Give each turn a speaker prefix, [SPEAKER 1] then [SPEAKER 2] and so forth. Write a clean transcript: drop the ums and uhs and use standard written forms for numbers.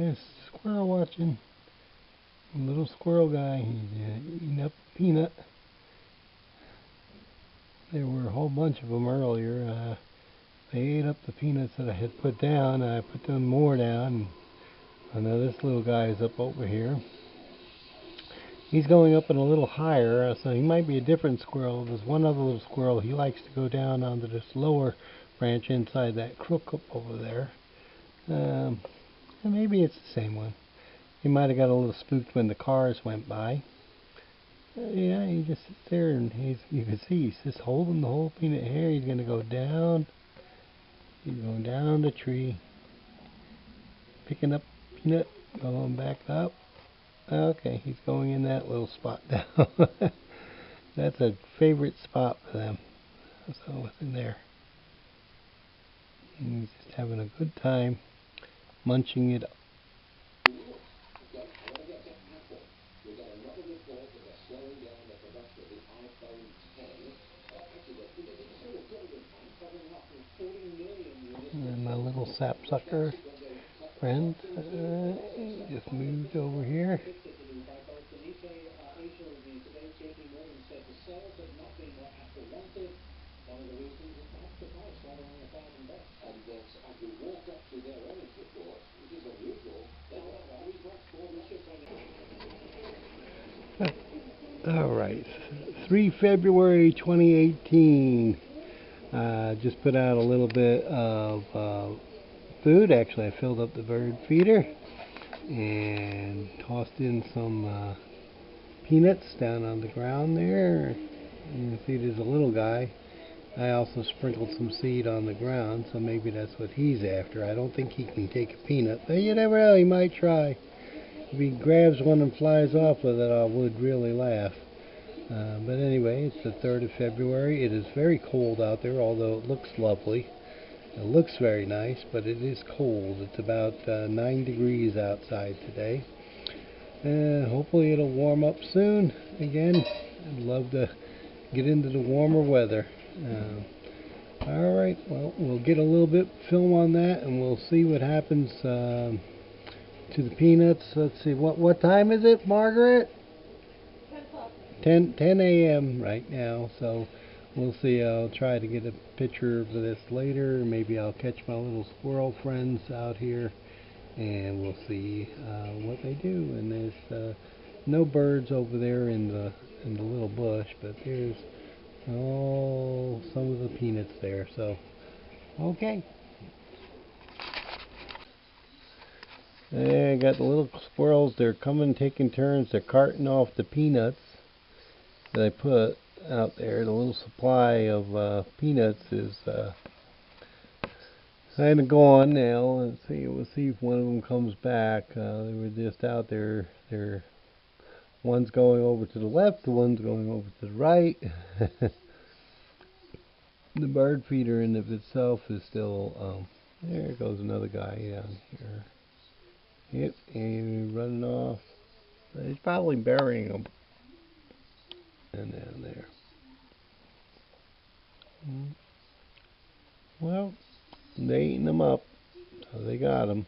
[SPEAKER 1] There's squirrel watching. Little squirrel guy. He's eating up a peanut. There were a whole bunch of them earlier. They ate up the peanuts that I had put down. I put them more down. And now this little guy is up over here. He's going up and a little higher, so he might be a different squirrel. There's one other little squirrel. He likes to go down onto this lower branch inside that crook up over there. And maybe it's the same one. He might have got a little spooked when the cars went by. Yeah, he just sits there and you can see he's just holding the whole peanut here. He's going to go down. He's going down the tree. Picking up peanut, going back up. Okay, he's going in that little spot down. That's a favorite spot for them. So what's in there? And he's just having a good time munching it up. And my little sapsucker friend just moved over here. Alright, 3 February 2018. Just put out a little bit of food. Actually, I filled up the bird feeder and tossed in some peanuts down on the ground there. You can see there's a little guy. I also sprinkled some seed on the ground, so maybe that's what he's after. I don't think he can take a peanut, but you never know, he might try. If he grabs one and flies off with it, I would really laugh. But anyway, it's the 3rd of February. It is very cold out there, although it looks lovely. It looks very nice, but it is cold. It's about 9 degrees outside today. Hopefully it'll warm up soon again. I'd love to get into the warmer weather. Alright, well, we'll get a little bit film on that and we'll see what happens to the peanuts. Let's see, what time is it, Margaret? 10 a.m. right now, so we'll see. I'll try to get a picture of this later. Maybe I'll catch my little squirrel friends out here and we'll see what they do. And there's no birds over there in the little bush, but there's some of the peanuts there. So okay. I got the little squirrels. They're coming, taking turns. They're carting off the peanuts that I put out there. The little supply of peanuts is kind of gone now. Let's see. We'll see if one of them comes back. They were just out there. One's going over to the left. The one's going over to the right. The bird feeder in of itself is still. There goes another guy down here. Yep, and running off. He's probably burying them. And down there. Well, they eating them up, so they got them.